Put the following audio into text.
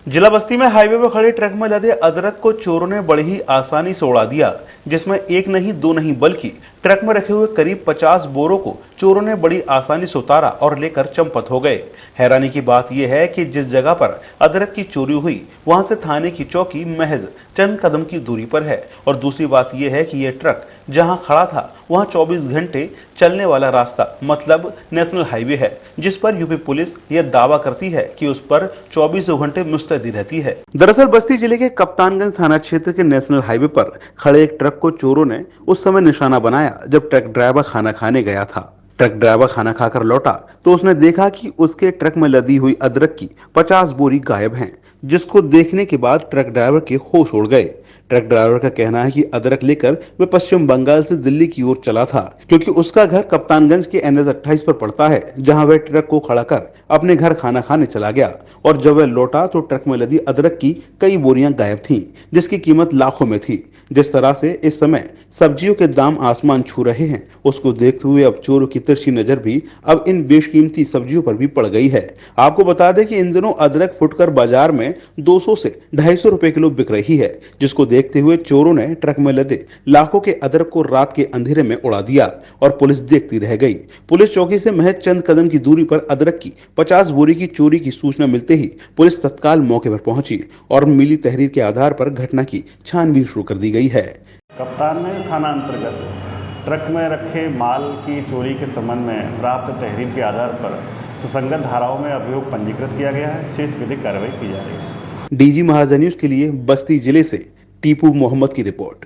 जिला बस्ती में हाईवे पर खड़े ट्रक में लदे अदरक को चोरों ने बड़ी ही आसानी से उड़ा दिया, जिसमें एक नहीं दो नहीं बल्कि ट्रक में रखे हुए करीब 50 बोरों को चोरों ने बड़ी आसानी से उतारा और लेकर चंपत हो गए। हैरानी की बात यह है कि जिस जगह पर अदरक की चोरी हुई वहां से थाने की चौकी महज चंद कदम की दूरी पर है और दूसरी बात यह है कि यह ट्रक जहां खड़ा था वहां 24 घंटे चलने वाला रास्ता मतलब नेशनल हाईवे है, जिस पर यूपी पुलिस यह दावा करती है कि उस पर 24 घंटे मुस्तैदी रहती है। दरअसल बस्ती जिले के कप्तानगंज थाना क्षेत्र के नेशनल हाईवे पर खड़े एक ट्रक को चोरों ने उस समय निशाना बनाया जब ट्रक ड्राइवर खाना खाने गया था। ट्रक ड्राइवर खाना खाकर लौटा तो उसने देखा कि उसके ट्रक में लदी हुई अदरक की 50 बोरी गायब हैं, जिसको देखने के बाद ट्रक ड्राइवर के होश उड़ गए। ट्रक ड्राइवर का कहना है कि अदरक लेकर वह पश्चिम बंगाल से दिल्ली की ओर चला था, क्योंकि उसका घर कप्तानगंज के NH 28 पर पड़ता है, जहां वह ट्रक को खड़ा कर अपने घर खाना खाने चला गया और जब वह लौटा तो ट्रक में लदी अदरक की कई बोरियां गायब थीं, जिसकी कीमत लाखों में थी। जिस तरह से इस समय सब्जियों के दाम आसमान छू रहे हैं, उसको देखते हुए अब चोरों की तिरछी नजर भी अब इन बेशकीमती सब्जियों पर भी पड़ गई है। आपको बता दें कि इन दिनों अदरक फुटकर बाजार में 200 से 250 रुपए किलो बिक रही है, जिसको देखते हुए चोरों ने ट्रक में लदे लाखों के अदरक को रात के अंधेरे में उड़ा दिया और पुलिस देखती रह गई। पुलिस चौकी से महज चंद कदम की दूरी पर अदरक की 50 बोरी की चोरी की सूचना मिलते ही पुलिस तत्काल मौके पर पहुंची और मिली तहरीर के आधार पर घटना की छानबीन शुरू कर दी गई है। कप्तानगंज थाना अंतर्गत ट्रक में रखे माल की चोरी के संबंध में प्राप्त तहरीर के आधार पर सुसंगत धाराओं में अभियोग पंजीकृत किया गया है। शेष विधिक कार्रवाई की जा रही है। डीजी महाराजा न्यूज के लिए बस्ती जिले से टीपू मोहम्मद की रिपोर्ट।